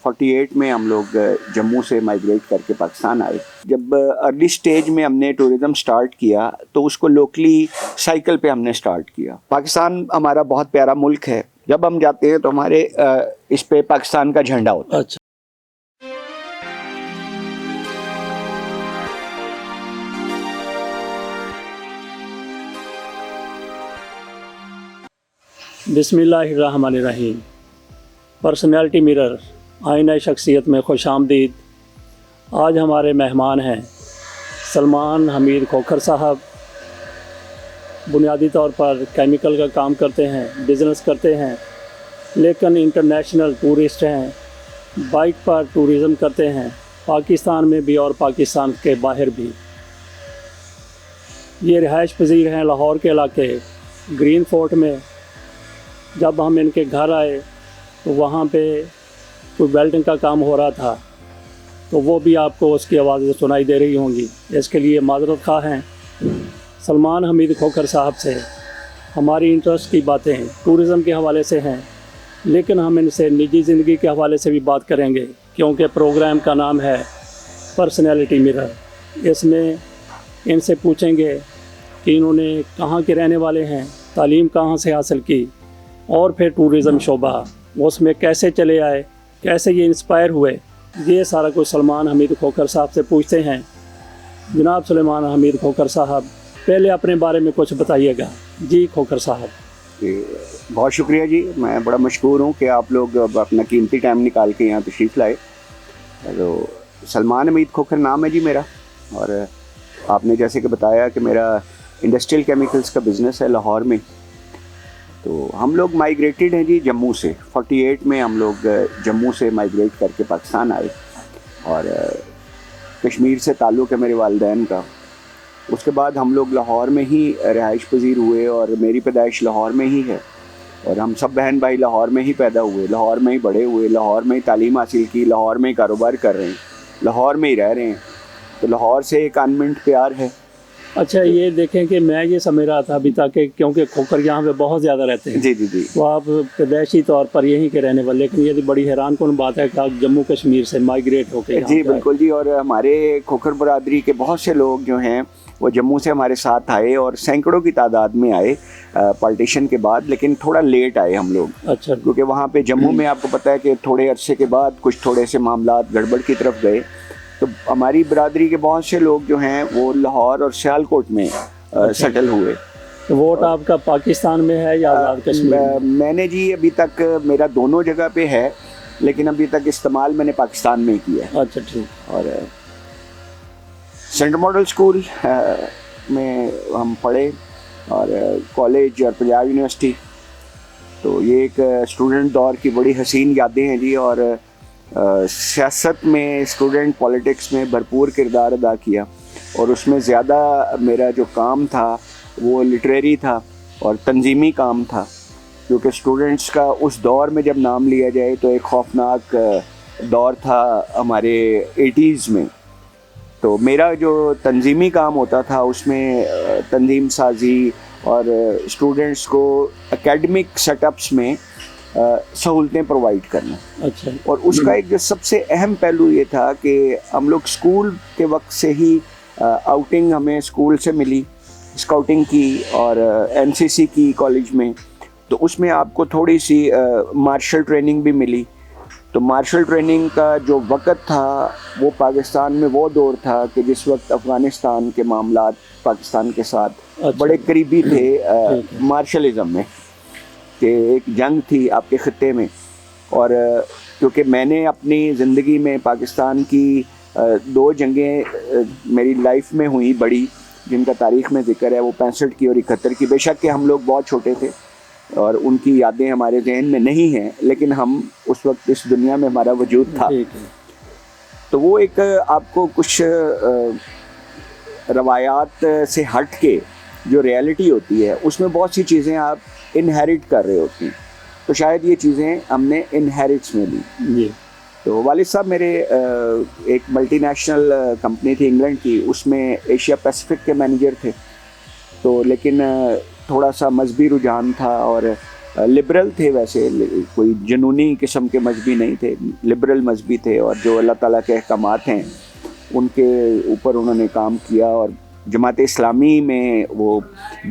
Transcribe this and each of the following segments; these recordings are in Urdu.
48 میں ہم لوگ جموں سے مائگریٹ کر کے پاکستان آئے. جب ارلی سٹیج میں ہم نے ٹورزم سٹارٹ کیا تو اس کو لوکلی سائیکل پہ ہم نے سٹارٹ کیا. پاکستان ہمارا بہت پیارا ملک ہے. جب ہم جاتے ہیں تو ہمارے اس پہ پاکستان کا جھنڈا ہوتا ہے. اچھا. بسم اللہ الرحمن الرحیم. پرسنالٹی مرر آئینہ شخصیت میں خوش آمدید. آج ہمارے مہمان ہیں سلمان حمید کھوکھر صاحب. بنیادی طور پر کیمیکل کا کام کرتے ہیں, بزنس کرتے ہیں, لیکن انٹرنیشنل ٹورسٹ ہیں. بائک پر ٹورزم کرتے ہیں, پاکستان میں بھی اور پاکستان کے باہر بھی. یہ رہائش پذیر ہیں لاہور کے علاقے گرین فورٹ میں. جب ہم ان کے گھر آئے تو وہاں پہ کوئی ویلڈنگ کا کام ہو رہا تھا, تو وہ بھی آپ کو اس کی آوازیں سنائی دے رہی ہوں گی. اس کے لیے معذرت خواہ ہیں. سلمان حمید کھوکھر صاحب سے ہماری انٹرسٹ کی باتیں ٹورزم کے حوالے سے ہیں, لیکن ہم ان سے نجی زندگی کے حوالے سے بھی بات کریں گے, کیونکہ پروگرام کا نام ہے پرسنالٹی مرر. اس میں ان سے پوچھیں گے کہ انہوں نے کہاں کے رہنے والے ہیں, تعلیم کہاں سے حاصل کی, اور پھر ٹورزم شعبہ اس میں کیسے چلے آئے, کیسے یہ انسپائر ہوئے. یہ سارا کچھ سلمان حمید کھوکھر صاحب سے پوچھتے ہیں. جناب سلمان حمید کھوکھر صاحب, پہلے اپنے بارے میں کچھ بتائیے گا. جی کھوکھر صاحب. بہت شکریہ جی. میں بڑا مشکور ہوں کہ آپ لوگ اپنا قیمتی ٹائم نکال کے یہاں تشریف لائے. تو سلمان حمید کھوکھر نام ہے جی میرا, اور آپ نے جیسے کہ بتایا کہ میرا انڈسٹریل کیمیکلز کا بزنس ہے لاہور میں. تو ہم لوگ مائگریٹڈ ہیں جی جموں سے. 48 میں ہم لوگ جموں سے مائگریٹ کر کے پاکستان آئے, اور کشمیر سے تعلق ہے میرے والدین کا. اس کے بعد ہم لوگ لاہور میں ہی رہائش پذیر ہوئے, اور میری پیدائش لاہور میں ہی ہے, اور ہم سب بہن بھائی لاہور میں ہی پیدا ہوئے, لاہور میں ہی بڑے ہوئے, لاہور میں ہی تعلیم حاصل کی, لاہور میں ہی کاروبار کر رہے ہیں, لاہور میں ہی رہ رہے ہیں. تو لاہور سے ایک انمنٹ پیار ہے. اچھا, یہ دیکھیں کہ میں یہ سمجھ رہا تھا ابھی تک کیونکہ کھوکھر یہاں پہ بہت زیادہ رہتے ہیں. جی جی جی. تو آپ پیدائشی طور پر یہیں کے رہنے والے, لیکن یہ بڑی حیران کن بات ہے کہ آپ جموں کشمیر سے مائگریٹ ہو کے. جی بالکل جی. اور ہمارے کھوکھر برادری کے بہت سے لوگ جو ہیں وہ جموں سے ہمارے ساتھ آئے, اور سینکڑوں کی تعداد میں آئے پارٹیشن کے بعد, لیکن تھوڑا لیٹ آئے ہم لوگ. اچھا. کیونکہ وہاں پہ جموں میں آپ کو پتہ ہے کہ تھوڑے عرصے کے بعد کچھ تھوڑے سے معاملات گڑبڑ کی طرف گئے. تو ہماری برادری کے بہت سے لوگ جو ہیں وہ لاہور اور سیالکوٹ میں سیٹل ہوئے. ووٹ آپ کا پاکستان میں ہے یا آزاد کشمیر؟ میں نے جی ابھی تک میرا دونوں جگہ پہ ہے, لیکن ابھی تک استعمال میں نے پاکستان میں کیا ہے. اچھا ٹھیک. اور سینٹر ماڈل اسکول میں ہم پڑھے, اور کالج اور پنجاب یونیورسٹی. تو یہ ایک اسٹوڈنٹ دور کی بڑی حسین یادیں ہیں جی. اور سیاست میں, اسٹوڈنٹ پالیٹکس میں بھرپور کردار ادا کیا, اور اس میں زیادہ میرا جو کام تھا وہ لٹریری تھا اور تنظیمی کام تھا. کیونکہ اسٹوڈنٹس کا اس دور میں جب نام لیا جائے تو ایک خوفناک دور تھا ہمارے 80s میں. تو میرا جو تنظیمی کام ہوتا تھا اس میں تنظیم سازی اور اسٹوڈنٹس کو اکیڈمک سیٹ اپس میں سہولتیں پرووائڈ کرنا. اچھا. اور اس کا ایک جو سب سے اہم پہلو یہ تھا کہ ہم لوگ اسکول کے وقت سے ہی آؤٹنگ ہمیں اسکول سے ملی, اسکاؤٹنگ کی اور NCC کی کالج میں. تو اس میں آپ کو تھوڑی سی مارشل ٹریننگ بھی ملی. تو مارشل ٹریننگ کا جو وقت تھا وہ پاکستان میں وہ دور تھا کہ جس وقت افغانستان کے معاملات پاکستان کے ساتھ بڑے قریبی تھے مارشلزم میں, کہ ایک جنگ تھی آپ کے خطے میں. اور کیونکہ میں نے اپنی زندگی میں پاکستان کی 2 جنگیں میری لائف میں ہوئی بڑی, جن کا تاریخ میں ذکر ہے, وہ 65 کی اور 71 کی. بے شک کہ ہم لوگ بہت چھوٹے تھے اور ان کی یادیں ہمارے ذہن میں نہیں ہیں, لیکن ہم اس وقت اس دنیا میں ہمارا وجود تھا. تو وہ ایک آپ کو کچھ روایات سے ہٹ کے جو ریالٹی ہوتی ہے اس میں بہت سی چیزیں آپ انہیریٹ کر رہے ہوتی ہیں. تو شاید یہ چیزیں ہم نے انہیریٹس میں لی. تو والد صاحب میرے ایک ملٹی نیشنل کمپنی تھی انگلینڈ کی, اس میں ایشیا پیسفک کے مینیجر تھے. تو لیکن تھوڑا سا مذہبی رجحان تھا, اور لبرل تھے ویسے, کوئی جنونی قسم کے مذہبی نہیں تھے, لبرل مذہبی تھے, اور جو اللہ تعالیٰ کے احکامات ہیں ان کے اوپر انہوں نے کام کیا. اور جماعت اسلامی میں وہ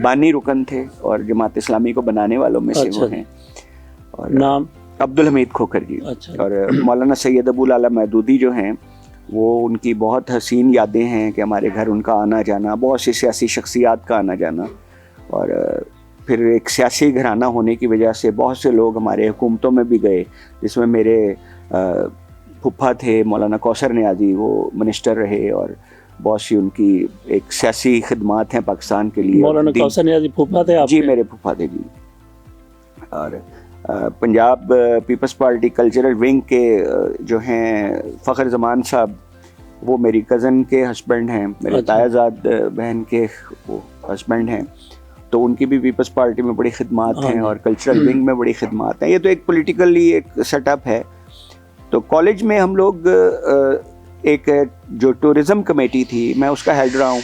بانی رکن تھے, اور جماعت اسلامی کو بنانے والوں میں سے وہ ہیں. اور نام عبدالحمید کھوکھر جی. اور مولانا سید ابو العلا مودودی جو ہیں, وہ ان کی بہت حسین یادیں ہیں کہ ہمارے گھر ان کا آنا جانا, بہت سی سیاسی شخصیات کا آنا جانا. اور پھر ایک سیاسی گھرانہ ہونے کی وجہ سے بہت سے لوگ ہمارے حکومتوں میں بھی گئے, جس میں میرے پھپھا تھے مولانا کوثر نیازی, وہ منسٹر رہے, اور بہت سی ان کی ایک سیاسی خدمات ہیں پاکستان کے لیے. مولانا کوثر نیازی پھپھا تھے آپ؟ جی میرے پھپھا تھے جی. اور Punjab people's party cultural wing کے جو ہیں فخر زمان صاحب, وہ میری کزن کے ہسبینڈ ہیں, میرے تایازاد بہن کے وہ ہسبینڈ ہیں. تو ان کی بھی پیپلز پارٹی میں بڑی خدمات ہیں, اور کلچرل ونگ میں بڑی خدمات ہیں. یہ تو ایک پولیٹیکلی ایک سیٹ اپ ہے. تو کالج میں ہم لوگ ایک جو ٹورزم کمیٹی تھی, میں اس کا ہیڈ رہا ہوں,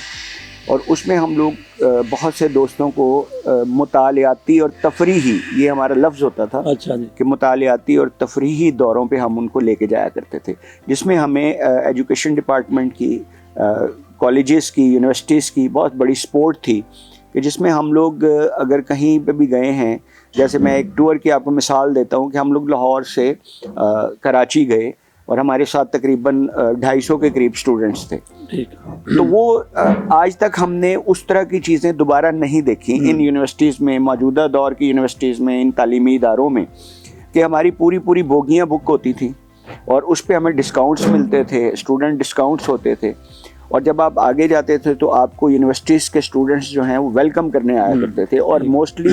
اور اس میں ہم لوگ بہت سے دوستوں کو مطالعاتی اور تفریحی, یہ ہمارا لفظ ہوتا تھا کہ مطالعاتی اور تفریحی دوروں پہ ہم ان کو لے کے جایا کرتے تھے, جس میں ہمیں ایجوکیشن ڈپارٹمنٹ کی, کالجز کی, یونیورسٹیز کی بہت بڑی سپورٹ تھی, کہ جس میں ہم لوگ اگر کہیں پہ بھی گئے ہیں, جیسے میں ایک ٹور کی آپ کو مثال دیتا ہوں کہ ہم لوگ لاہور سے کراچی گئے, اور ہمارے ساتھ تقریباً 250 کے قریب اسٹوڈنٹس تھے. تو وہ آج تک ہم نے اس طرح کی چیزیں دوبارہ نہیں دیکھی ان یونیورسٹیز میں, موجودہ دور کی یونیورسٹیز میں, ان تعلیمی اداروں میں, کہ ہماری پوری بوگیاں بک ہوتی تھیں, اور اس پہ ہمیں ڈسکاؤنٹس ملتے تھے, اسٹوڈنٹ ڈسکاؤنٹس ہوتے تھے. اور جب آپ آگے جاتے تھے تو آپ کو یونیورسٹیز کے اسٹوڈنٹس جو ہیں وہ ویلکم کرنے آیا کرتے تھے, اور موسٹلی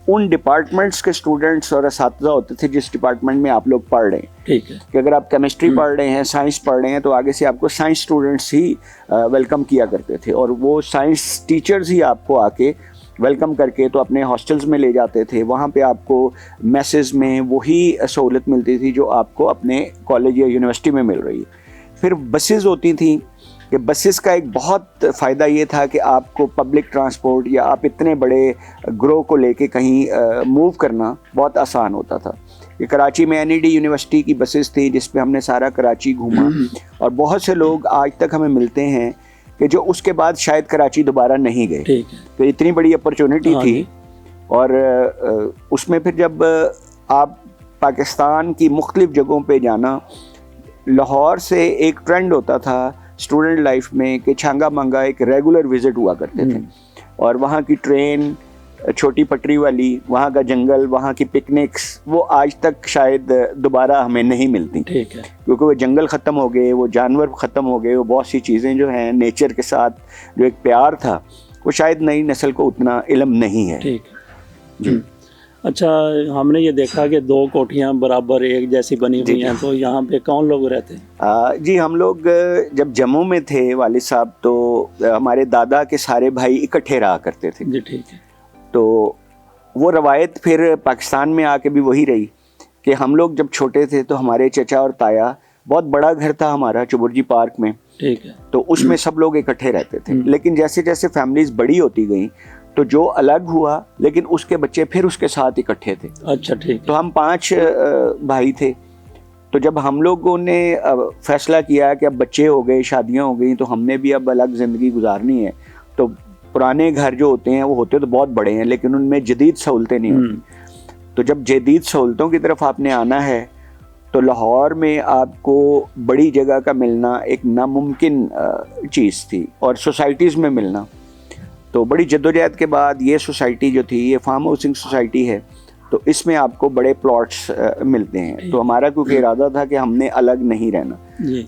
ان ڈپارٹمنٹس کے اسٹوڈنٹس اور اساتذہ ہوتے تھے جس ڈپارٹمنٹ میں آپ لوگ پڑھ رہے ہیں. ٹھیک ہے, کہ اگر آپ کیمسٹری پڑھ رہے ہیں, سائنس پڑھ رہے ہیں, تو آگے سے آپ کو سائنس اسٹوڈنٹس ہی ویلکم کیا کرتے تھے, اور وہ سائنس ٹیچرز ہی آپ کو آ کے ویلکم کر کے تو اپنے ہاسٹلز میں لے جاتے تھے. وہاں پہ آپ کو میسز میں وہی سہولت ملتی تھی جو آپ کو اپنے کالج یا یونیورسٹی میں مل رہی ہے. پھر بسز ہوتی تھیں, کہ بسز کا ایک بہت فائدہ یہ تھا کہ آپ کو پبلک ٹرانسپورٹ یا آپ اتنے بڑے گروہ کو لے کے کہیں موو کرنا بہت آسان ہوتا تھا. کہ کراچی میں این ای ڈی یونیورسٹی کی بسز تھی, جس پہ ہم نے سارا کراچی گھوما, اور بہت سے لوگ آج تک ہمیں ملتے ہیں کہ جو اس کے بعد شاید کراچی دوبارہ نہیں گئے. تو اتنی بڑی اپرچونٹی تھی. اور اس میں پھر جب آپ پاکستان کی مختلف جگہوں پہ جانا, لاہور سے ایک ٹرینڈ ہوتا تھا اسٹوڈنٹ لائف میں کہ چھانگا مانگا ایک ریگولر وزٹ ہوا کرتے تھے, اور وہاں کی ٹرین چھوٹی پٹری والی, وہاں کا جنگل, وہاں کی پکنکس, وہ آج تک شاید دوبارہ ہمیں نہیں ملتی. ٹھیک ہے, کیونکہ وہ جنگل ختم ہو گئے, وہ جانور ختم ہو گئے, وہ بہت سی چیزیں جو ہیں نیچر کے ساتھ جو ایک پیار تھا, وہ شاید نئی نسل کو اتنا علم نہیں ہے. ٹھیک جی. اچھا, ہم نے یہ دیکھا کہ 2 کوٹھیاں برابر ایک جیسی بنی ہوئی ہیں, تو یہاں پہ کون لوگ رہتے ہیں؟ جی, ہم لوگ جب جموں میں تھے والد صاحب, تو ہمارے دادا کے سارے بھائی اکٹھے رہا کرتے تھے. جی ٹھیک ہے. تو وہ روایت پھر پاکستان میں آ کے بھی وہی رہی کہ ہم لوگ جب چھوٹے تھے تو ہمارے چچا اور تایا, بہت بڑا گھر تھا ہمارا چبرجی پارک میں. ٹھیک ہے. تو اس میں سب لوگ اکٹھے رہتے تھے, لیکن جیسے جیسے فیملیز بڑی ہوتی گئیں تو جو الگ ہوا, لیکن اس کے بچے پھر اس کے ساتھ اکٹھے تھے. اچھا ٹھیک. تو ہم 5 بھائی تھے. تو جب ہم لوگوں نے فیصلہ کیا کہ اب بچے ہو گئے, شادیاں ہو گئیں, تو ہم نے بھی اب الگ زندگی گزارنی ہے. تو پرانے گھر جو ہوتے ہیں وہ ہوتے تو بہت بڑے ہیں, لیکن ان میں جدید سہولتیں نہیں ہوتی. تو جب جدید سہولتوں کی طرف آپ نے آنا ہے تو لاہور میں آپ کو بڑی جگہ کا ملنا ایک ناممکن چیز تھی, اور سوسائٹیز میں ملنا. تو بڑی جدوجہد کے بعد یہ سوسائٹی جو تھی, یہ فارم ہاؤسنگ سوسائٹی ہے, تو اس میں آپ کو بڑے پلاٹس ملتے ہیں. تو ہمارا کیونکہ ارادہ تھا کہ ہم نے الگ نہیں رہنا,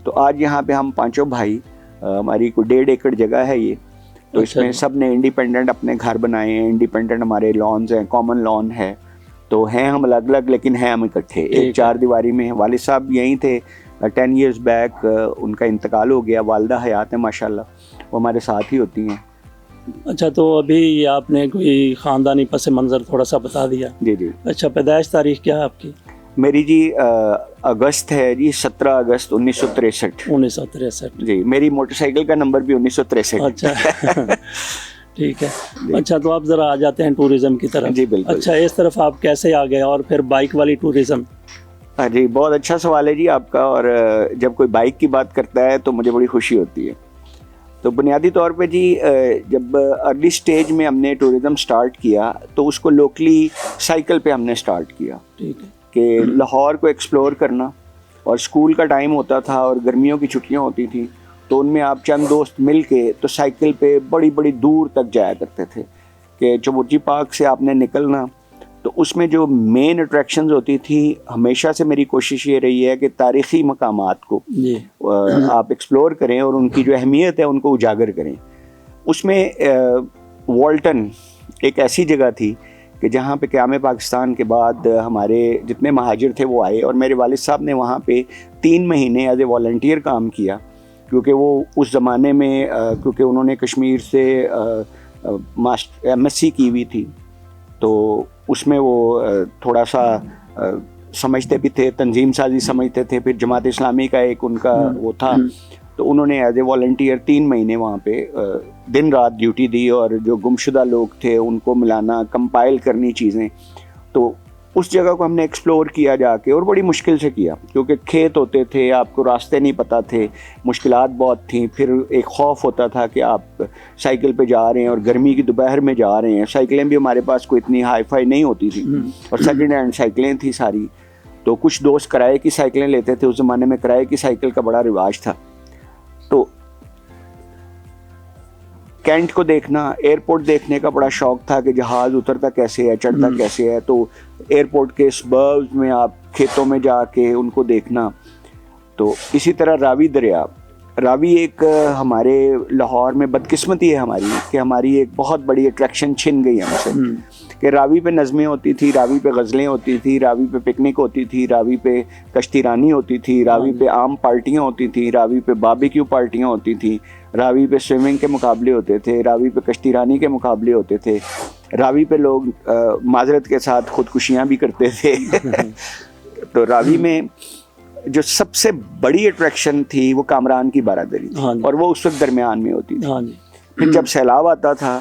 تو آج یہاں پہ ہم 5 بھائی, ہماری کوئی 1.5 ایکڑ جگہ ہے یہ. تو اس میں سب نے انڈیپینڈنٹ اپنے گھر بنائے ہیں, انڈیپینڈنٹ ہمارے لانز ہیں, کامن لان ہے. تو ہیں ہم الگ الگ, لیکن ہیں ہم اکٹھے ایک 4 دیواری میں. والد صاحب یہیں تھے 10 ایئرز بیک, ان کا انتقال ہو گیا. والدہ حیات ہیں ماشاءاللہ, وہ ہمارے ساتھ ہی ہوتی ہیں. اچھا, تو ابھی آپ نے کوئی خاندانی پس منظر تھوڑا سا بتا دیا. جی جی. اچھا, پیدائش تاریخ کیا ہے آپ کی؟ میری جی اگست ہے جی, 17 اگست 1963. 1963. جی, میری موٹر سائیکل کا نمبر بھی 1963. اچھا. ٹھیک ہے. اچھا تو آپ ذرا آ جاتے ہیں ٹورزم کی طرف. جی بالکل. اچھا اس طرف آپ کیسے آ گئے اور پھر بائک والی ٹورزم؟ ہاں جی بہت اچھا سوال ہے جی آپ کا. اور جب کوئی بائک کی بات کرتا ہے تو مجھے بڑی خوشی ہوتی ہے. تو بنیادی طور پہ جی جب ارلی سٹیج میں ہم نے ٹورزم سٹارٹ کیا تو اس کو لوکلی سائیکل پہ ہم نے سٹارٹ کیا. ٹھیک ہے. کہ لاہور کو ایکسپلور کرنا, اور اسکول کا ٹائم ہوتا تھا اور گرمیوں کی چھٹیاں ہوتی تھیں تو ان میں آپ چند دوست مل کے تو سائیکل پہ بڑی بڑی دور تک جایا کرتے تھے. کہ چبوچی پارک سے آپ نے نکلنا تو اس میں جو مین اٹریکشنز ہوتی تھی, ہمیشہ سے میری کوشش یہ رہی ہے کہ تاریخی مقامات کو آپ ایکسپلور کریں اور ان کی جو اہمیت ہے ان کو اجاگر کریں. اس میں والٹن ایک ایسی جگہ تھی کہ جہاں پہ قیام پاکستان کے بعد ہمارے جتنے مہاجر تھے وہ آئے, اور میرے والد صاحب نے وہاں پہ 3 مہینے ایز اے والنٹیئر کام کیا. کیونکہ وہ اس زمانے میں کیونکہ انہوں نے کشمیر سے MSc کی ہوئی تھی تو اس میں وہ تھوڑا سا سمجھتے بھی تھے, تنظیم سازی سمجھتے تھے. پھر جماعت اسلامی کا ایک ان کا وہ تھا, تو انہوں نے ایز اے والنٹیئر 3 مہینے وہاں پہ دن رات ڈیوٹی دی, اور جو گمشدہ لوگ تھے ان کو ملانا, کمپائل کرنی چیزیں. تو اس جگہ کو ہم نے ایکسپلور کیا جا کے, اور بڑی مشکل سے کیا کیونکہ کھیت ہوتے تھے, آپ کو راستے نہیں پتہ تھے, مشکلات بہت تھیں. پھر ایک خوف ہوتا تھا کہ آپ سائیکل پہ جا رہے ہیں اور گرمی کی دوپہر میں جا رہے ہیں. سائیکلیں بھی ہمارے پاس کوئی اتنی ہائی فائی نہیں ہوتی تھی, اور سیکنڈ ہینڈ سائیکلیں تھیں ساری. تو کچھ دوست کرائے کی سائیکلیں لیتے تھے, اس زمانے میں کرائے کی سائیکل کا بڑا رواج تھا. تو کینٹ کو دیکھنا, ایئرپورٹ دیکھنے کا بڑا شوق تھا کہ جہاز اترتا کیسے ہے, چڑھتا کیسے ہے. تو ایئرپورٹ کے سبربز میں آپ کھیتوں میں جا کے ان کو دیکھنا. تو اسی طرح راوی دریا, راوی ایک ہمارے لاہور میں بدقسمتی ہے ہماری کہ ہماری ایک بہت بڑی اٹریکشن چھن گئی ہم سے. کہ راوی پہ نظمیں ہوتی تھی, راوی پہ غزلیں ہوتی تھی, راوی پہ پکنک ہوتی تھی, راوی پہ کشتی رانی ہوتی تھی, راوی پہ عام پارٹیاں ہوتی تھیں, راوی پہ باربیکیو پارٹیاں ہوتی تھیں, راوی پہ سوئمنگ کے مقابلے ہوتے تھے, راوی پہ کشتی رانی کے مقابلے ہوتے تھے, راوی پہ لوگ معذرت کے ساتھ خودکشیاں بھی کرتے تھے. تو راوی میں جو سب سے بڑی اٹریکشن تھی وہ کامران کی بارادری تھی, اور وہ اس وقت درمیان میں ہوتی تھی. پھر جب سیلاب آتا تھا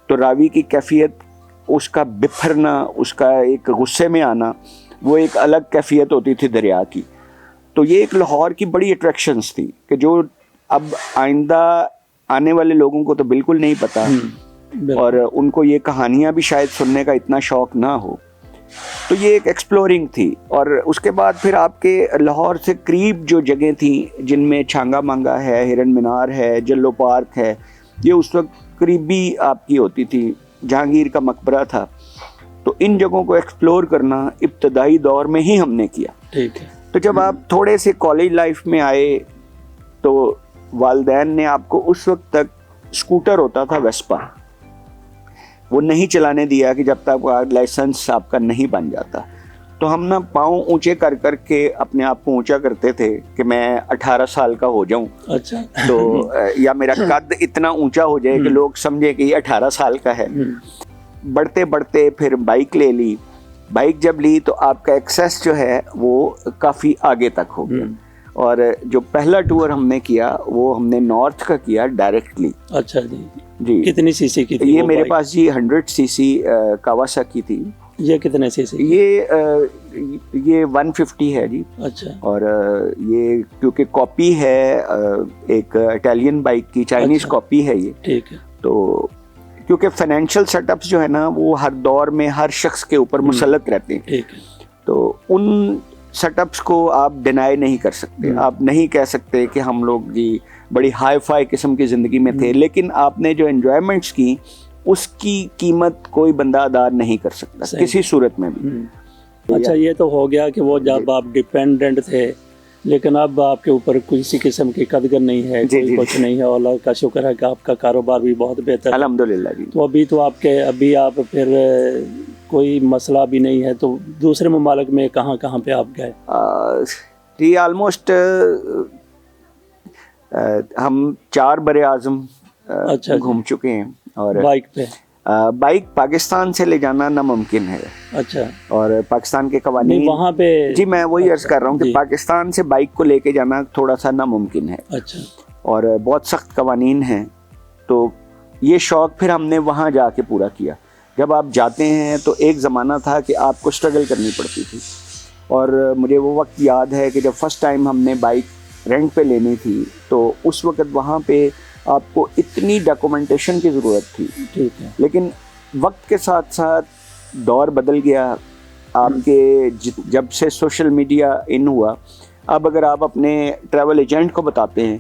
تو راوی کی کیفیت, اس کا بپھرنا, اس کا ایک غصے میں آنا, وہ ایک الگ کیفیت ہوتی تھی دریا کی. تو یہ ایک لاہور کی بڑی اٹریکشنز تھی کہ جو اب آئندہ آنے والے لوگوں کو تو بالکل نہیں پتہ, اور ان کو یہ کہانیاں بھی شاید سننے کا اتنا شوق نہ ہو. تو یہ ایک ایکسپلورنگ تھی. اور اس کے بعد پھر آپ کے لاہور سے قریب جو جگہیں تھیں جن میں چھانگا مانگا ہے, ہرن مینار ہے, جلو پارک ہے, یہ اس وقت قریبی آپ کی ہوتی تھی. جہانگیر کا مقبرہ تھا. تو ان جگہوں کو ایکسپلور کرنا ابتدائی دور میں ہی ہم نے کیا. ٹھیک ہے. تو جب آپ تھوڑے سے کالج لائف میں آئے تو والدین نے آپ کو اس وقت تک اسکوٹر ہوتا تھا ویسپا, وہ نہیں چلانے دیا کہ جب تک لائسنس آپ کا نہیں بن جاتا. تو ہم نا پاؤں اونچے کر کر کے اپنے آپ کو اونچا کرتے تھے کہ میں 18 سال کا ہو جاؤں. اچھا. تو یا میرا قد اتنا اونچا ہو جائے کہ لوگ سمجھے کہ یہ 18 سال کا ہے. بڑھتے بڑھتے پھر بائک لے لی. بائک جب لی تو آپ کا ایکسیس جو ہے وہ کافی آگے تک ہو گیا. اور جو پہلا ٹور ہم نے کیا وہ ہم نے نارتھ کا کیا ڈائریکٹلی. اچھا جی. جی کتنی سی سی کی تھی یہ؟ میرے پاس جی 100 cc کاواساکی تھی. یہ کتنے سی سی؟ یہ 150 ہے جی. اچھا. اور یہ کیونکہ کاپی ہے ایک اٹالین بائک کی, چائنیز کاپی ہے یہ. ٹھیک ہے. تو کیونکہ فائنینشیل سیٹ اپس جو ہے نا وہ ہر دور میں ہر شخص کے اوپر مسلط رہتے ہیں. ٹھیک ہے. تو ان سیٹ اپس کو آپ ڈینائی نہیں کر سکتے. آپ نہیں کہہ سکتے کہ ہم لوگ جی بڑی ہائی فائی قسم کی زندگی میں تھے, لیکن آپ نے جو انجوائمنٹس کی اس کی قیمت کوئی بندہ ادا نہیں کر سکتا کسی صورت میں بھی. اچھا یہ تو ہو گیا کہ وہ جب آپ ڈیپینڈنٹ تھے, لیکن اب آپ کے اوپر کسی قسم کی قدر نہیں ہے, کوئی کچھ نہیں ہے. اللہ کا شکر ہے کہ آپ کا کاروبار بھی بہت بہتر ہے الحمدللہ جی. تو ابھی آپ پھر کوئی مسئلہ بھی نہیں ہے. تو دوسرے ممالک میں کہاں پہ آپ گئے؟ جی آلموسٹ ہم 4 بر اعظم گھوم چکے ہیں. اور بائک پہ بائک پاکستان سے لے جانا ناممکن ہے. اچھا. اور پاکستان کے قوانین وہاں پہ جی میں وہی عرض کر رہا ہوں کہ پاکستان سے بائک کو لے کے جانا تھوڑا سا ناممکن ہے. اچھا. اور بہت سخت قوانین ہیں. تو یہ شوق پھر ہم نے وہاں جا کے پورا کیا. جب آپ جاتے ہیں تو ایک زمانہ تھا کہ آپ کو اسٹرگل کرنی پڑتی تھی, اور مجھے وہ وقت یاد ہے کہ جب فرسٹ ٹائم ہم نے بائک رینٹ پہ لینی تھی تو اس وقت وہاں پہ آپ کو اتنی ڈاکومنٹیشن کی ضرورت تھی. ٹھیک ہے. لیکن وقت کے ساتھ ساتھ دور بدل گیا. آپ کے جب سے سوشل میڈیا ان ہوا, اب اگر آپ اپنے ٹریول ایجنٹ کو بتاتے ہیں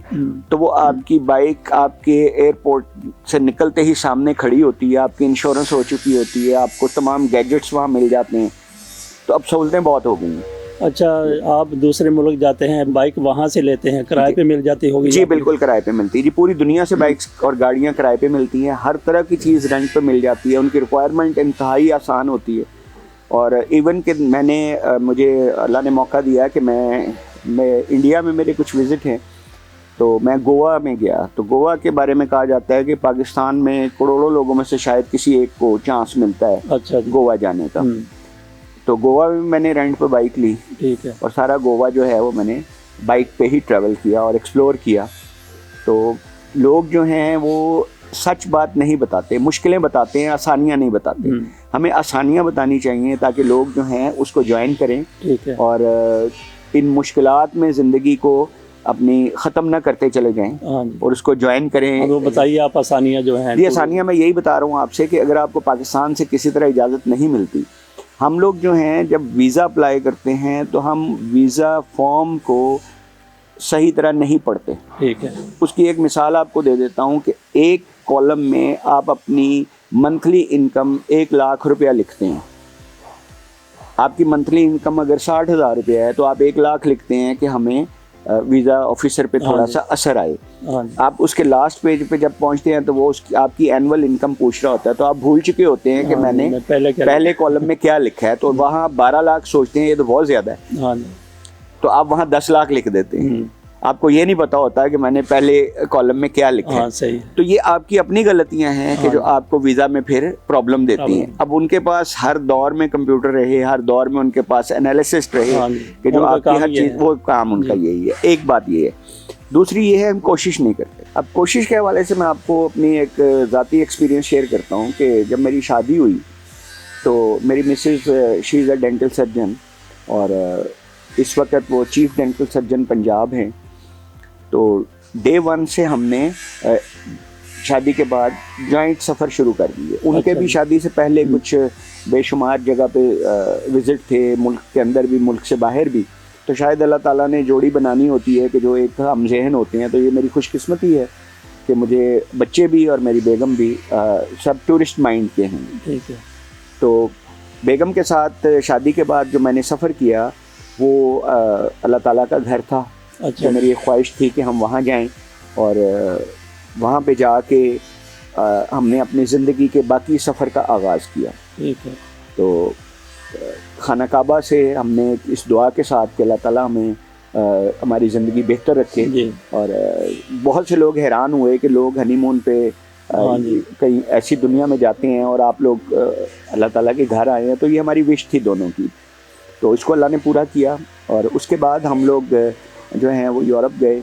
تو وہ آپ کی بائک آپ کے ایئرپورٹ سے نکلتے ہی سامنے کھڑی ہوتی ہے, آپ کی انشورنس ہو چکی ہوتی ہے, آپ کو تمام گیجٹس وہاں مل جاتے ہیں. تو اب سہولتیں بہت ہو گئی ہیں. اچھا, آپ دوسرے ملک جاتے ہیں, بائک وہاں سے لیتے ہیں, کرائے پہ مل جاتی ہوگی؟ جی بالکل, کرائے پہ ملتی ہے. جی پوری دنیا سے بائکس اور گاڑیاں کرائے پہ ملتی ہیں, ہر طرح کی چیز رینٹ پہ مل جاتی ہے. ان کی ریکوائرمنٹ انتہائی آسان ہوتی ہے. اور ایون کہ مجھے اللہ نے موقع دیا کہ میں انڈیا میں میرے کچھ وزٹ ہیں, تو میں گوا میں گیا. تو گوا کے بارے میں کہا جاتا ہے کہ پاکستان میں کروڑوں لوگوں میں سے شاید کسی ایک کو چانس ملتا ہے اچھا گوا جانے کا. تو گوا میں نے رینٹ پہ بائک لی. ٹھیک ہے. اور سارا گوا جو ہے وہ میں نے بائک پہ ہی ٹریول کیا اور ایکسپلور کیا. تو لوگ جو ہیں وہ سچ بات نہیں بتاتے, مشکلیں بتاتے ہیں, آسانیاں نہیں بتاتے. ہمیں آسانیاں بتانی چاہیے تاکہ لوگ جو ہیں اس کو جوائن کریں. ٹھیک ہے. اور ان مشکلات میں زندگی کو اپنی ختم نہ کرتے چلے جائیں اور اس کو جوائن کریں. وہ بتائیے آپ آسانیاں جو ہیں. یہ آسانیاں میں یہی بتا رہا ہوں آپ سے کہ اگر آپ کو پاکستان سے کسی طرح اجازت نہیں ملتی, ہم لوگ جو ہیں جب ویزا اپلائی کرتے ہیں تو ہم ویزا فارم کو صحیح طرح نہیں پڑھتے. ٹھیک ہے. اس کی ایک مثال آپ کو دے دیتا ہوں کہ ایک کالم میں آپ اپنی منتھلی انکم 1,00,000 روپیہ لکھتے ہیں. آپ کی منتھلی انکم اگر 60,000 روپیہ ہے تو آپ 1,00,000 لکھتے ہیں کہ ہمیں ویزا آفیسر پہ تھوڑا سا اثر آئے. آپ اس کے لاسٹ پیج پہ جب پہنچتے ہیں تو وہ آپ کی اینول انکم پوچھ رہا ہوتا ہے, تو آپ بھول چکے ہوتے ہیں کہ میں نے پہلے کالم میں کیا لکھا ہے. تو وہاں آپ 12,00,000 سوچتے ہیں, یہ تو بہت زیادہ ہے, تو آپ وہاں 10,00,000 لکھ دیتے ہیں. آپ کو یہ نہیں پتا ہوتا کہ میں نے پہلے کالم میں کیا لکھا ہے. تو یہ آپ کی اپنی غلطیاں ہیں کہ جو آپ کو ویزا میں پھر پرابلم دیتی ہیں. اب ان کے پاس ہر دور میں کمپیوٹر رہے, ہر دور میں ان کے پاس انالیسسٹ رہے کہ جو آپ کی ہر چیز, وہ کام ان کا یہی ہے. ایک بات یہ ہے. دوسری یہ ہے ہم کوشش نہیں کرتے. اب کوشش کے حوالے سے میں آپ کو اپنی ایک ذاتی ایکسپیرینس شیئر کرتا ہوں کہ جب میری شادی ہوئی تو میری مسز شی از اے ڈینٹل سرجن, اور اس وقت وہ چیف ڈینٹل سرجن پنجاب ہیں. تو ڈے 1 سے ہم نے شادی کے بعد جوائنٹ سفر شروع کر دیے. ان کے بھی شادی سے پہلے کچھ بے شمار جگہ پہ وزٹ تھے, ملک کے اندر بھی ملک سے باہر بھی. تو شاید اللہ تعالیٰ نے جوڑی بنانی ہوتی ہے کہ جو ایک ہم ذہن ہوتے ہیں. تو یہ میری خوش قسمتی ہے کہ مجھے بچے بھی اور میری بیگم بھی سب ٹورسٹ مائنڈ کے ہیں. ٹھیک ہے. تو بیگم کے ساتھ شادی کے بعد جو میں نے سفر کیا وہ اللہ تعالیٰ کا گھر تھا. اچھا. میری ایک خواہش تھی کہ ہم وہاں جائیں اور وہاں پہ جا کے ہم نے اپنی زندگی کے باقی سفر کا آغاز کیا. ٹھیک ہے. تو خانہ کعبہ سے ہم نے اس دعا کے ساتھ کہ اللہ تعالیٰ ہمیں ہماری زندگی بہتر رکھے. اور بہت سے لوگ حیران ہوئے کہ لوگ ہنی مون پہ کہیں ایسی دنیا میں جاتے ہیں اور آپ لوگ اللہ تعالیٰ کے گھر آئے ہیں. تو یہ ہماری وش تھی دونوں کی, تو اس کو اللہ نے پورا کیا. اور اس کے بعد ہم لوگ جو ہیں وہ یورپ گئے,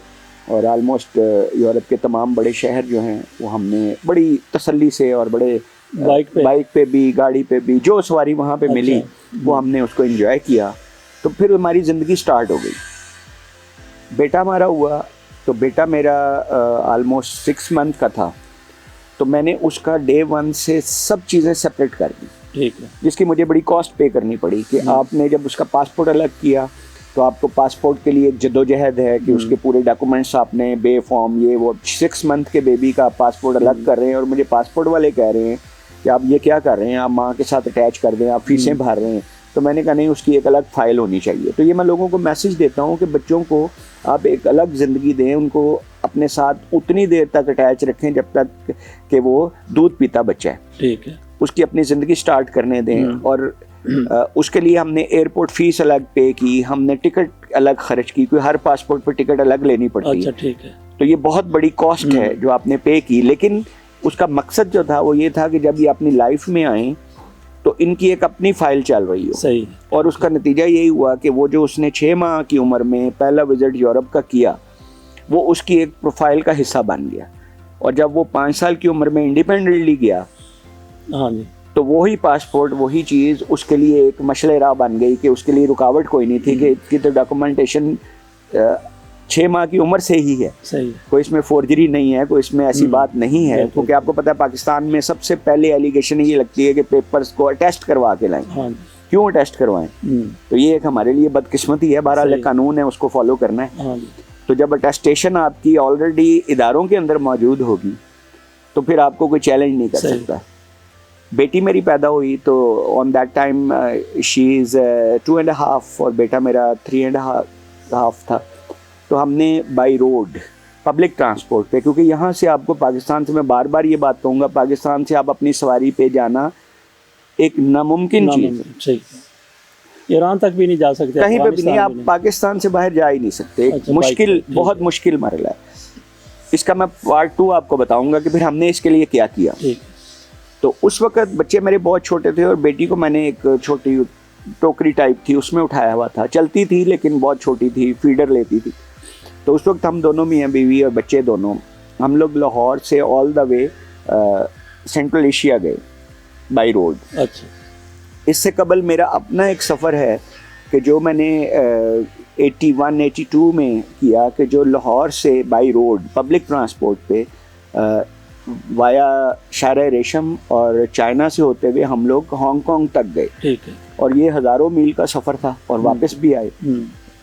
اور آلموسٹ یورپ کے تمام بڑے شہر جو ہیں وہ ہم نے بڑی تسلی سے اور بڑے بائک پہ بھی, گاڑی پہ بھی, جو سواری وہاں پہ ملی وہ ہم نے اس کو انجوائے کیا. تو پھر ہماری زندگی سٹارٹ ہو گئی. بیٹا ہمارا ہوا, تو بیٹا میرا آلموسٹ 6 منتھ کا تھا. تو میں نے اس کا ڈے 1 سے سب چیزیں سپریٹ کر دی. ٹھیک ہے. جس کی مجھے بڑی کاسٹ پے کرنی پڑی کہ آپ نے جب اس کا پاسپورٹ الگ کیا تو آپ کو پاسپورٹ کے لیے جدوجہد ہے کہ اس کے پورے ڈاکومنٹس آپ نے بے فارم, یہ وہ 6 منتھ کے بیبی کا پاسپورٹ الگ کر رہے ہیں. اور مجھے پاسپورٹ والے کہہ رہے ہیں کہ آپ یہ کیا کر رہے ہیں, آپ ماں کے ساتھ اٹیچ کر دیں, آپ فیسیں بھر رہے ہیں. تو میں نے کہا نہیں, اس کی ایک الگ فائل ہونی چاہیے. تو یہ میں لوگوں کو میسج دیتا ہوں کہ بچوں کو آپ ایک الگ زندگی دیں, ان کو اپنے ساتھ اتنی دیر تک اٹیچ رکھیں جب تک کہ وہ دودھ پیتا بچہ ہے. ٹھیک ہے. اس کی اپنی زندگی سٹارٹ کرنے دیں. اور اس کے لیے ہم نے ایئرپورٹ فیس الگ پے کی, ہم نے ٹکٹ الگ خرچ کی, کوئی ہر پاسپورٹ پہ ٹکٹ الگ لینی پڑتی ہے. اچھا. ٹھیک ہے. تو یہ بہت بڑی کاسٹ ہے جو آپ نے پے کی. لیکن اس کا مقصد جو تھا وہ یہ تھا کہ جب یہ اپنی لائف میں آئیں تو ان کی ایک اپنی فائل چل رہی ہو. صحیح. اور اس کا نتیجہ یہی ہوا کہ وہ جو اس نے 6 ماہ کی عمر میں پہلا وزٹ یورپ کا کیا, وہ اس کی ایک پروفائل کا حصہ بن گیا. اور جب وہ 5 سال کی عمر میں انڈیپینڈنٹلی گیا ہاں جی تو وہی پاسپورٹ وہی چیز اس کے لیے ایک مشعل راہ بن گئی کہ اس کے لیے رکاوٹ کوئی نہیں تھی کہ اس کی تو ڈاکومنٹیشن 6 ماہ کی عمر سے ہی ہے, صحیح, کوئی اس میں فورجری نہیں ہے, کوئی اس میں ایسی بات نہیں ہے. بالکل. کیونکہ آپ کو پتہ ہے پاکستان میں سب سے پہلے ایلیگیشن یہ لگتی ہے کہ پیپرز کو اٹیسٹ کروا کے لائیں. ہاں کیوں اٹیسٹ کروائیں؟ تو یہ ایک ہمارے لیے بدقسمتی ہے. بہرحال صحیح. قانون ہے, اس کو فالو کرنا ہے. ہاں تو جب اٹیسٹیشن آپ کی آلریڈی اداروں کے اندر موجود ہوگی تو پھر آپ کو کوئی چیلنج نہیں کر صحیح. سکتا. بیٹی میری پیدا ہوئی تو آن دیٹ ٹائم شی از 2.5 اور بیٹا میرا 3.5 تھا. تو ہم نے بائی روڈ پبلک ٹرانسپورٹ پہ, کیونکہ یہاں سے آپ کو پاکستان سے, میں بار بار یہ بات کہوں گا, پاکستان سے آپ اپنی سواری پہ جانا ایک ناممکن چیز ہے. صحیح, ایران تک بھی نہیں جا سکتے, کہیں پہ بھی نہیں, آپ پاکستان سے باہر جا ہی نہیں سکتے. ایک مشکل, بہت مشکل مرحلہ ہے. اس کا میں پارٹ 2 آپ کو بتاؤں گا کہ پھر ہم نے اس کے لیے کیا کیا. تو اس وقت بچے میرے بہت چھوٹے تھے اور بیٹی کو میں نے ایک چھوٹی ٹوکری ٹائپ تھی اس میں اٹھایا ہوا تھا, چلتی تھی لیکن بہت چھوٹی تھی, فیڈر لیتی تھی. تو اس وقت ہم دونوں میاں بیوی اور بچے دونوں, ہم لوگ لاہور سے آل دا وے سینٹرل ایشیا گئے بائی روڈ. اچھا, اس سے قبل میرا اپنا ایک سفر ہے کہ جو میں نے 81-82 میں کیا, کہ جو لاہور سے بائی روڈ پبلک ٹرانسپورٹ پہ وایا شارع ریشم اور چائنا سے ہوتے ہوئے ہم لوگ ہانگ کانگ تک گئے. ٹھیک ہے. اور یہ ہزاروں میل کا سفر تھا اور واپس بھی آئے.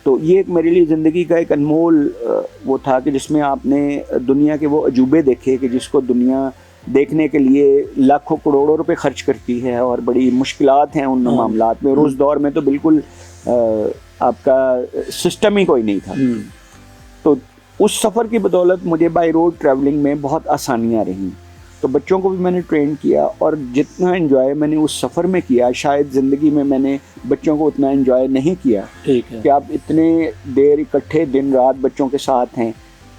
تو یہ ایک میرے لیے زندگی کا ایک انمول وہ تھا کہ جس میں آپ نے دنیا کے وہ عجوبے دیکھے کہ جس کو دنیا دیکھنے کے لیے لاکھوں کروڑوں روپے خرچ کرتی ہے اور بڑی مشکلات ہیں ان معاملات میں. اس دور میں تو بالکل آپ کا سسٹم ہی کوئی نہیں تھا. تو اس سفر کی بدولت مجھے بائی روڈ ٹریولنگ میں بہت آسانیاں رہیں. تو بچوں کو بھی میں نے ٹرین کیا اور جتنا انجوائے میں نے اس سفر میں کیا شاید زندگی میں نے بچوں کو اتنا انجوائے نہیں کیا. ٹھیک ہے. کہ آپ اتنے دیر اکٹھے دن رات بچوں کے ساتھ ہیں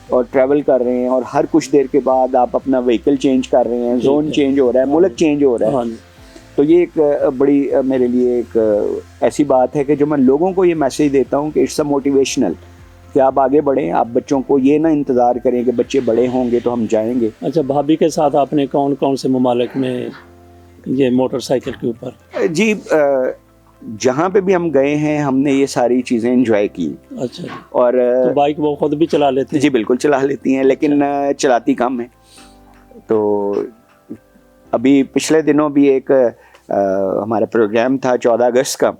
اور ٹریول کر رہے ہیں اور ہر کچھ دیر کے بعد آپ اپنا وہیکل چینج کر رے ہیں, زون چینج ہو رہا ہے, ملک چینج ہو رہا ہے. تو یہ ایک بڑی میرے لیے ایک ایسی بات ہے کہ جو میں لوگوں کو یہ میسیج دیتا ہوں کہ اٹس اے موٹیویشنل, کہ آپ آگے بڑھیں. آپ بچوں کو یہ نہ انتظار کریں کہ بچے بڑے ہوں گے تو ہم جائیں گے. اچھا, بھابھی کے ساتھ آپ نے کون کون سے ممالک میں یہ موٹر سائیکل کے اوپر؟ جی جہاں پہ بھی ہم گئے ہیں ہم نے یہ ساری چیزیں انجوائے کی. اچھا, اور تو بائک وہ خود بھی چلا لیتی ہیں؟ جی بالکل چلا لیتی ہیں, لیکن چلاتی کم ہے. تو ابھی پچھلے دنوں بھی ایک ہمارا پروگرام تھا 14 اگست کا,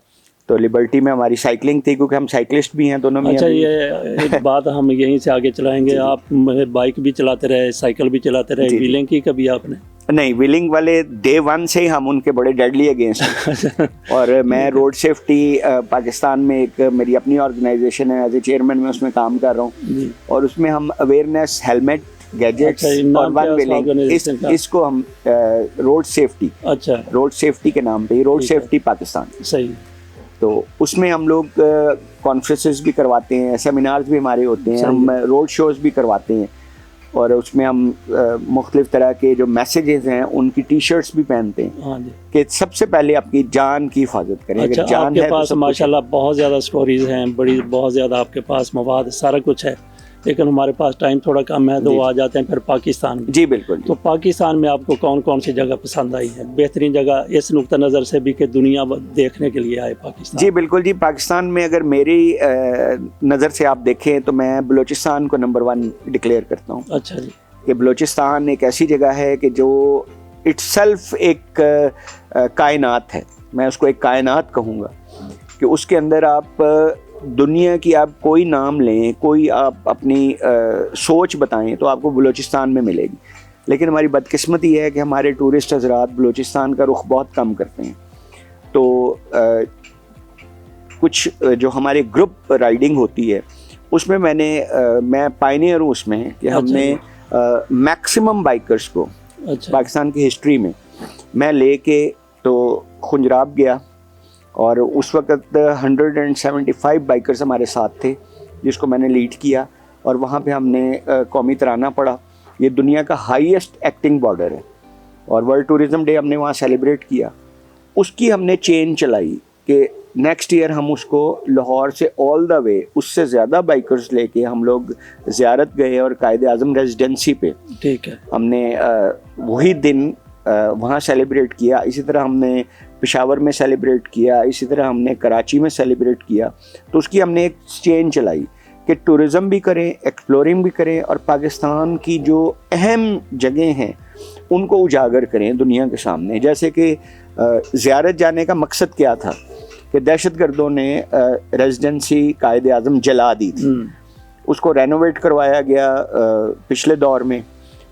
تو لبرٹی میں ہماری سائیکلنگ تھی کیونکہ ہم سائیکلسٹ بھی ہیں دونوں میں. اچھا, یہ ایک بات ہم یہیں سے آگے چلائیں گے. آپ بائک بھی چلاتے رہے, سائیکل بھی چلاتے رہے, ویلنگ کی کبھی آپ نے؟ نہیں, ویلنگ والے ڈے 1 سے ہی ہم ان کے بڑے ڈیڈلی اگینسٹ. اور میں روڈ سیفٹی پاکستان میں ایک میری اپنی آرگنائزیشن ہے, ایز اے چیئرمین میں اس میں کام کر رہا ہوں. اور اس میں ہم اویئرنیس, ہیلمٹ, گیجٹس اور ون ویلنگ, اس کو ہم روڈ سیفٹی, اچھا روڈ سیفٹی کے نام پہ روڈ سیفٹی پاکستان. صحیح. تو اس میں ہم لوگ کانفرنسز بھی کرواتے ہیں, سیمینارز بھی ہمارے ہوتے ہیں, ہم روڈ شوز بھی کرواتے ہیں. اور اس میں ہم مختلف طرح کے جو میسیجز ہیں ان کی ٹی شرٹس بھی پہنتے ہیں کہ سب سے پہلے آپ کی جان کی حفاظت کریں. اچھا, آپ کے پاس ماشاءاللہ بہت زیادہ سٹوریز ہیں, بہت زیادہ آپ کے پاس مواد, سارا کچھ ہے, لیکن ہمارے پاس ٹائم تھوڑا کم ہے تو وہ آ جاتے ہیں پھر پاکستان میں. جی بالکل. تو پاکستان میں آپ کو کون کون سی جگہ پسند آئی ہے, بہترین جگہ اس نقطہ نظر سے بھی کہ دنیا دیکھنے کے لیے آئے پاکستان؟ جی بالکل. جی پاکستان میں اگر میری نظر سے آپ دیکھیں تو میں بلوچستان کو نمبر 1 ڈکلیئر کرتا ہوں. اچھا جی. کہ بلوچستان ایک ایسی جگہ ہے کہ جو اٹ سیلف ایک کائنات ہے, میں اس کو ایک کائنات کہوں گا, کہ اس کے اندر آپ دنیا کی آپ کوئی نام لیں, کوئی آپ اپنی سوچ بتائیں تو آپ کو بلوچستان میں ملے گی. لیکن ہماری بدقسمتی ہے کہ ہمارے ٹورسٹ حضرات بلوچستان کا رخ بہت کم کرتے ہیں. تو کچھ جو ہمارے گروپ رائڈنگ ہوتی ہے اس میں میں پائنیئر ہوں اس میں, کہ ہم نے میکسیمم بائکرز کو پاکستان کی ہسٹری میں لے کے تو خنجراب گیا, اور اس وقت 175 بائکرز ہمارے ساتھ تھے جس کو میں نے لیڈ کیا, اور وہاں پہ ہم نے قومی ترانہ پڑھا. یہ دنیا کا ہائیسٹ ایکٹنگ بارڈر ہے, اور ورلڈ ٹورزم ڈے ہم نے وہاں سیلیبریٹ کیا. اس کی ہم نے چین چلائی کہ نیکسٹ ایئر ہم اس کو لاہور سے آل دا وے اس سے زیادہ بائکرز لے کے ہم لوگ زیارت گئے اور قائد اعظم ریزیڈنسی پہ ٹھیک ہے ہم نے وہی دن وہاں سیلیبریٹ کیا. اسی طرح ہم نے پشاور میں سیلیبریٹ کیا, اسی طرح ہم نے کراچی میں سیلیبریٹ کیا. تو اس کی ہم نے ایک چین چلائی کہ ٹورزم بھی کریں, ایکسپلورنگ بھی کریں, اور پاکستان کی جو اہم جگہیں ہیں ان کو اجاگر کریں دنیا کے سامنے. جیسے کہ زیارت جانے کا مقصد کیا تھا کہ دہشت گردوں نے ریزیڈنسی قائد اعظم جلا دی تھی, اس کو رینوویٹ کروایا گیا پچھلے دور میں.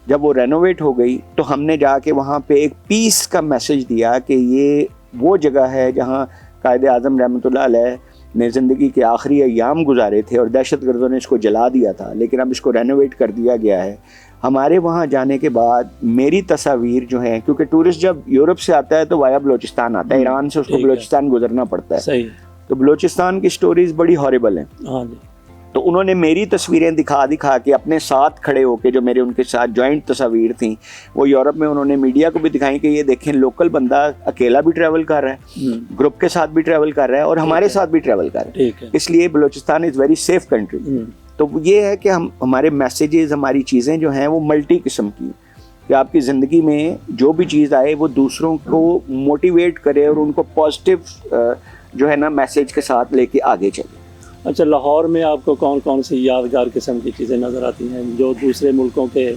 جب وہ رینوویٹ ہو گئی تو ہم نے جا کے وہاں پہ ایک پیس کا میسج دیا کہ یہ وہ جگہ ہے جہاں قائد اعظم رحمۃ اللہ علیہ نے زندگی کے آخری ایام گزارے تھے اور دہشت گردوں نے اس کو جلا دیا تھا, لیکن اب اس کو رینوویٹ کر دیا گیا ہے. ہمارے وہاں جانے کے بعد میری تصاویر جو ہیں, کیونکہ ٹورسٹ جب یورپ سے آتا ہے تو وایا بلوچستان آتا ہے, ایران سے اس کو بلوچستان گزرنا پڑتا ہے, صحیح, تو بلوچستان کی سٹوریز بڑی ہارریبل ہیں. ہاں جی. تو انہوں نے میری تصویریں دکھا کے اپنے ساتھ کھڑے ہو کے, جو میرے ان کے ساتھ جوائنٹ تصاویر تھیں, وہ یورپ میں انہوں نے میڈیا کو بھی دکھائیں کہ یہ دیکھیں لوکل بندہ اکیلا بھی ٹریول کر رہا ہے, گروپ کے ساتھ بھی ٹریول کر رہا ہے, اور ہمارے ساتھ بھی ٹریول کر رہا ہے. اس لیے Balochistan is very safe country. تو یہ ہے کہ ہمارے میسیجز, ہماری چیزیں جو ہیں وہ ملٹی قسم کی, کہ آپ کی زندگی میں جو بھی چیز آئے وہ دوسروں کو موٹیویٹ کرے اور ان کو پازیٹیو جو ہے نا میسیج کے ساتھ لے کے آگے چلے. اچھا, لاہور میں آپ کو کون کون سی یادگار قسم کی چیزیں نظر آتی ہیں جو دوسرے ملکوں کے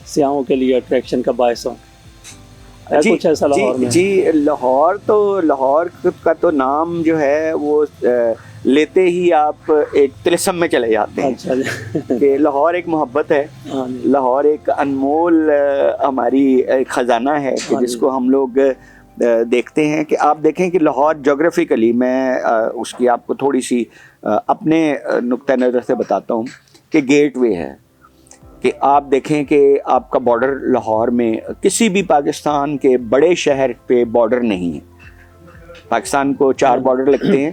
سیاحوں کے لیے اٹریکشن کا باعث ہوں؟ کچھ ایسا لاہور میں؟ جی, لاہور کا تو نام جو ہے وہ لیتے ہی آپ ایک طلسم میں چلے جاتے ہیں. اچھا جی. کہ لاہور ایک محبت ہے, لاہور ایک انمول ہماری ایک خزانہ ہے کہ جس کو ہم لوگ دیکھتے ہیں. کہ آپ دیکھیں کہ لاہور جغرافیکلی, میں اس کی آپ کو تھوڑی سی اپنے نقطہ نظر سے بتاتا ہوں کہ گیٹ وے ہے. کہ آپ دیکھیں کہ آپ کا بارڈر لاہور میں کسی بھی پاکستان کے بڑے شہر پہ بارڈر نہیں ہے. پاکستان کو 4 بارڈر لگتے ہیں,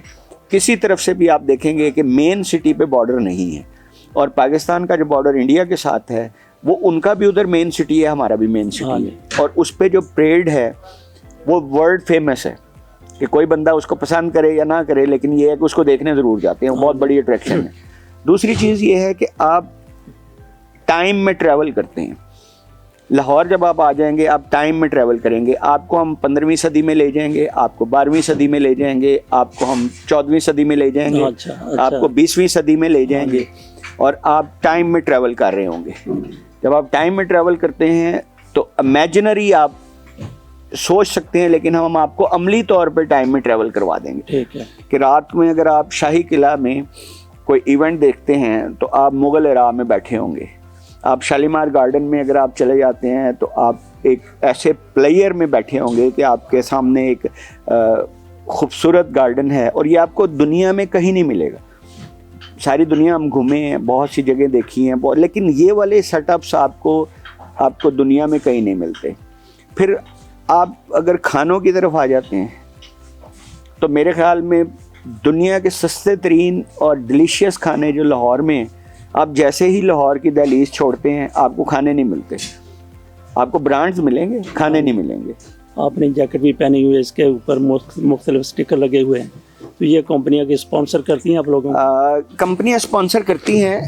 کسی طرف سے بھی آپ دیکھیں گے کہ مین سٹی پہ بارڈر نہیں ہے. اور پاکستان کا جو بارڈر انڈیا کے ساتھ ہے وہ ان کا بھی ادھر مین سٹی ہے, ہمارا بھی مین سٹی ہے. اور اس پہ جو پریڈ ہے وہ ورلڈ فیمس ہے, کہ کوئی بندہ اس کو پسند کرے یا نہ کرے, لیکن یہ ہے کہ اس کو دیکھنے ضرور جاتے ہیں, بہت بڑی اٹریکشن ہے. دوسری چیز یہ ہے کہ آپ ٹائم میں ٹریول کرتے ہیں. لاہور جب آپ آ جائیں گے آپ ٹائم میں ٹریول کریں گے. آپ کو ہم 15ویں صدی میں لے جائیں گے, آپ کو 12ویں صدی میں لے جائیں گے, آپ کو ہم 14ویں صدی میں لے جائیں گے, آپ کو 20ویں صدی میں لے جائیں گے, اور آپ ٹائم میں ٹریول کر رہے ہوں گے. جب آپ ٹائم میں ٹریول کرتے ہیں تو امیجنری آپ سوچ سکتے ہیں, لیکن ہم آپ کو عملی طور پہ ٹائم میں ٹریول کروا دیں گے. ٹھیک ہے. کہ رات میں اگر آپ شاہی قلعہ میں کوئی ایونٹ دیکھتے ہیں تو آپ مغل اراء میں بیٹھے ہوں گے. آپ شالیمار گارڈن میں اگر آپ چلے جاتے ہیں تو آپ ایک ایسے پلیئر میں بیٹھے ہوں گے کہ آپ کے سامنے ایک خوبصورت گارڈن ہے, اور یہ آپ کو دنیا میں کہیں نہیں ملے گا. ساری دنیا ہم گھومے ہیں, بہت سی جگہ دیکھی ہیں, لیکن یہ والے سیٹ اپس آپ کو دنیا میں کہیں نہیں ملتے. پھر آپ اگر کھانوں کی طرف آ جاتے ہیں تو میرے خیال میں دنیا کے سستے ترین اور ڈیلیشیس کھانے جو لاہور میں ہیں, آپ جیسے ہی لاہور کی دہلیز چھوڑتے ہیں آپ کو کھانے نہیں ملتے. آپ کو برانڈز ملیں گے, کھانے نہیں ملیں گے. آپ نے جیکٹ بھی پہنی ہوئی ہے, اس کے اوپر مختلف سٹیکر لگے ہوئے ہیں, تو یہ کمپنیاں کی اسپانسر کرتی ہیں آپ لوگوں کو؟ کمپنیاں اسپانسر کرتی ہیں,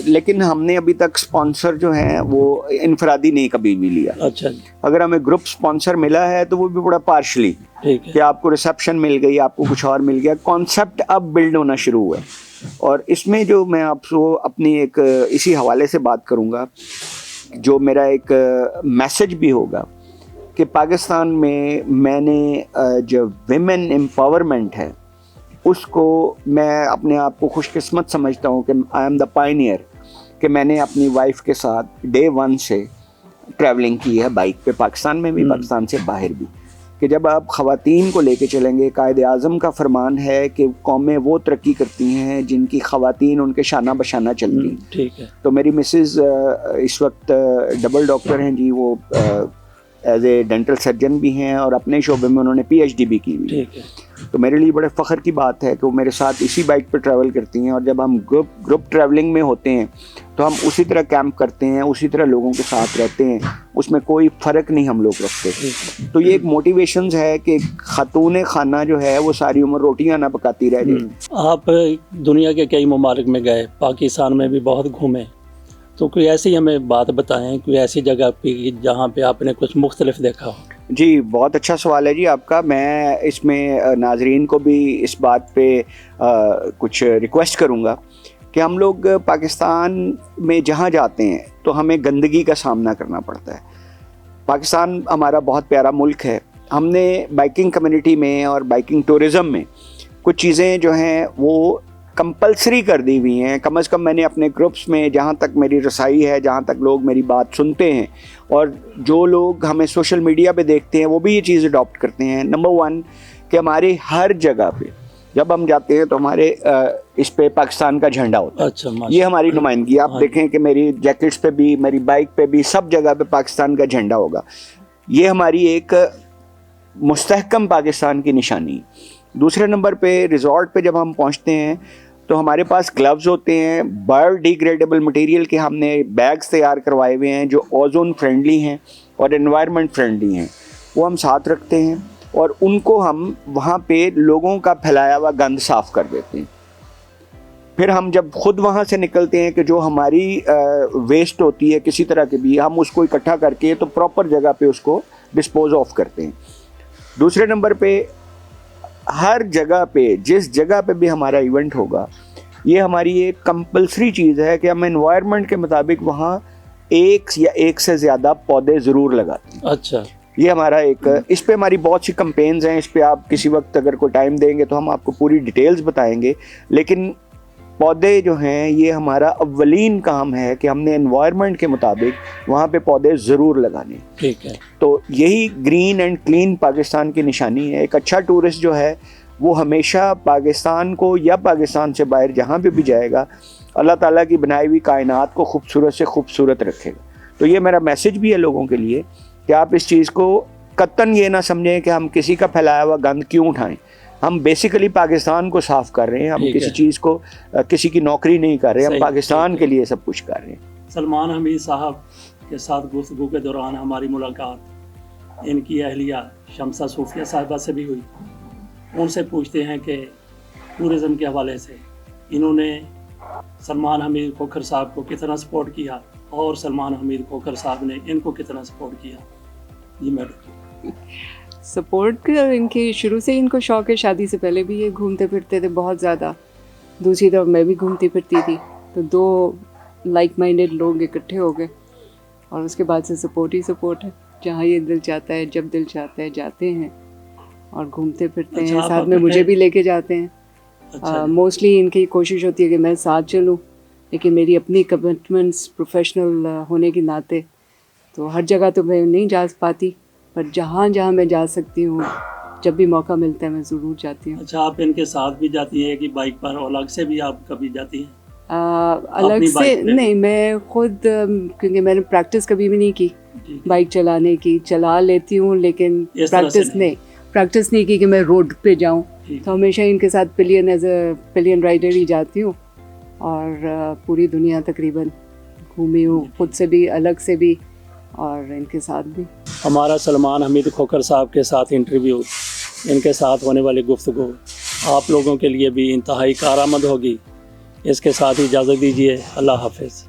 لیکن ہم نے ابھی تک اسپانسر جو ہیں وہ انفرادی نہیں کبھی بھی لیا. اچھا. اگر ہمیں گروپ اسپانسر ملا ہے تو وہ بھی بڑا پارشلی, کہ آپ کو ریسیپشن مل گئی, آپ کو کچھ اور مل گیا. کانسیپٹ اب بلڈ ہونا شروع ہوا ہے, اور اس میں جو میں آپ کو اپنی ایک اسی حوالے سے بات کروں گا, جو میرا ایک میسج بھی ہوگا کہ پاکستان میں نے جو ویمن امپاورمنٹ ہے اس کو میں اپنے آپ کو خوش قسمت سمجھتا ہوں کہ آئی ایم دا پائنیئر, کہ میں نے اپنی وائف کے ساتھ ڈے 1 سے ٹریولنگ کی ہے بائک پہ, پاکستان میں بھی, پاکستان سے باہر بھی. کہ جب آپ خواتین کو لے کے چلیں گے, قائد اعظم کا فرمان ہے کہ قومیں وہ ترقی کرتی ہیں جن کی خواتین ان کے شانہ بشانہ چلتی ہیں. ٹھیک ہے. تو میری مسز اس وقت ڈبل ڈاکٹر ہیں جی, وہ ایز اے ڈینٹل سرجن بھی ہیں اور اپنے شعبے میں انہوں نے PhD بھی کی ہوئی ہے. ٹھیک ہے. تو میرے لیے بڑے فخر کی بات ہے کہ وہ میرے ساتھ اسی بائک پہ ٹریول کرتی ہیں, اور جب ہم گروپ ٹریولنگ میں ہوتے ہیں تو ہم اسی طرح کیمپ کرتے ہیں, اسی طرح لوگوں کے ساتھ رہتے ہیں, اس میں کوئی فرق نہیں ہم لوگ رکھتے. تو یہ ایک موٹیویشنز ہے کہ خاتون خانہ جو ہے وہ ساری عمر روٹیاں نہ پکاتی رہ جائے. آپ دنیا کے کئی ممالک میں گئے, پاکستان میں بھی بہت گھومے, تو کوئی ایسی ہمیں بات بتائیں, کوئی ایسی جگہ پہ جہاں پہ آپ نے کچھ مختلف دیکھا ہو. جی بہت اچھا سوال ہے جی آپ کا. میں اس میں ناظرین کو بھی اس بات پہ کچھ ریکویسٹ کروں گا کہ ہم لوگ پاکستان میں جہاں جاتے ہیں تو ہمیں گندگی کا سامنا کرنا پڑتا ہے. پاکستان ہمارا بہت پیارا ملک ہے. ہم نے بائکنگ کمیونٹی میں اور بائکنگ ٹورزم میں کچھ چیزیں جو ہیں وہ کمپلسری کر دی ہوئی ہیں. کم از کم میں نے اپنے گروپس میں جہاں تک میری رسائی ہے, جہاں تک لوگ میری بات سنتے ہیں اور جو لوگ ہمیں سوشل میڈیا پہ دیکھتے ہیں وہ بھی یہ چیز اڈاپٹ کرتے ہیں. نمبر 1 کہ ہمارے ہر جگہ پہ جب ہم جاتے ہیں تو ہمارے اس پہ پاکستان کا جھنڈا ہوتا ہے. اچھا, یہ ہماری نمائندگی. آپ دیکھیں کہ میری جیکٹس پہ بھی, میری بائک پہ بھی, سب جگہ پہ پاکستان کا جھنڈا ہوگا. یہ ہماری ایک مستحکم پاکستان کی نشانی. دوسرے نمبر پہ ریزورٹ پہ جب ہم پہنچتے ہیں تو ہمارے پاس گلوز ہوتے ہیں بایو ڈیگریڈیبل مٹیریل کے. ہم نے بیگز تیار کروائے ہوئے ہیں جو اوزون فرینڈلی ہیں اور انوائرمنٹ فرینڈلی ہیں, وہ ہم ساتھ رکھتے ہیں اور ان کو ہم وہاں پہ لوگوں کا پھیلایا ہوا گند صاف کر دیتے ہیں. پھر ہم جب خود وہاں سے نکلتے ہیں کہ جو ہماری ویسٹ ہوتی ہے کسی طرح کے بھی, ہم اس کو اکٹھا کر کے تو پراپر جگہ پہ اس کو ڈسپوز آف کرتے ہیں. دوسرے نمبر پہ ہر جگہ پہ جس جگہ پہ بھی ہمارا ایونٹ ہوگا یہ ہماری ایک کمپلسری چیز ہے کہ ہم انوائرمنٹ کے مطابق وہاں ایک یا ایک سے زیادہ پودے ضرور لگاتے ہیں. اچھا, یہ ہمارا ایک, اس پہ ہماری بہت سی کمپینز ہیں. اس پہ آپ کسی وقت اگر کوئی ٹائم دیں گے تو ہم آپ کو پوری ڈیٹیلز بتائیں گے. لیکن پودے جو ہیں یہ ہمارا اولین کام ہے کہ ہم نے انوائرمنٹ کے مطابق وہاں پہ پودے ضرور لگانے. ٹھیک ہے. تو یہی گرین اینڈ کلین پاکستان کی نشانی ہے. ایک اچھا ٹورسٹ جو ہے وہ ہمیشہ پاکستان کو یا پاکستان سے باہر جہاں پہ بھی جائے گا اللہ تعالیٰ کی بنائی ہوئی کائنات کو خوبصورت سے خوبصورت رکھے گا. تو یہ میرا میسج بھی ہے لوگوں کے لیے کہ آپ اس چیز کو قطعاً یہ نہ سمجھیں کہ ہم کسی کا پھیلایا ہوا گند کیوں اٹھائیں. ہم بیسیکلی پاکستان کو صاف کر رہے ہیں, ہم کسی چیز کو, کسی کی نوکری نہیں کر رہے, ہم پاکستان کے لیے سب کچھ کر رہے ہیں. سلمان حمید صاحب کے ساتھ گفتگو کے دوران ہماری ملاقات ان کی اہلیہ شمسہ صوفیہ صاحبہ سے بھی ہوئی. ان سے پوچھتے ہیں کہ ٹورزم کے حوالے سے انہوں نے سلمان حمید کھوکھر صاحب کو کتنا سپورٹ کیا اور سلمان حمید کھوکھر صاحب نے ان کو کتنا سپورٹ کیا. جی میڈم. سپورٹ کا ان کی شروع سے ان کو شوق ہے. شادی سے پہلے بھی یہ گھومتے پھرتے تھے بہت زیادہ. دوسری طرف میں بھی گھومتی پھرتی تھی, تو 2 لائک مائنڈیڈ لوگ اکٹھے ہو گئے اور اس کے بعد سے سپورٹ ہی سپورٹ ہے. جہاں یہ دل چاہتا ہے, جب دل چاہتا ہے جاتے ہیں اور گھومتے پھرتے ہیں. ساتھ میں مجھے بھی لے کے جاتے ہیں. موسٹلی ان کی کوشش ہوتی ہے کہ میں ساتھ چلوں, لیکن میری اپنی کمٹمنٹس پروفیشنل ہونے کے ناطے تو ہر جگہ تو میں نہیں جا پاتی, پر جہاں جہاں میں جا سکتی ہوں جب بھی موقع ملتا ہے میں ضرور جاتی ہوں. اچھا, آپ ان کے ساتھ بھی جاتی ہیں کہ بائک پر, اور الگ سے بھی آپ کبھی جاتی ہیں؟ الگ سے نہیں, میں خود, کیونکہ میں نے پریکٹس کبھی بھی نہیں کی بائک چلانے کی. چلا لیتی ہوں لیکن پریکٹس نہیں کی کہ میں روڈ پہ جاؤں. تو ہمیشہ ان کے ساتھ plane as a plane rider ہی جاتی ہوں اور پوری دنیا تقریباً گھومی ہوں, خود سے بھی الگ سے بھی اور ان کے ساتھ بھی. ہمارا سلمان حمید کھوکھر صاحب کے ساتھ انٹرویو, ان کے ساتھ ہونے والی گفتگو آپ لوگوں کے لیے بھی انتہائی کارآمد ہوگی. اس کے ساتھ اجازت دیجیے. اللہ حافظ.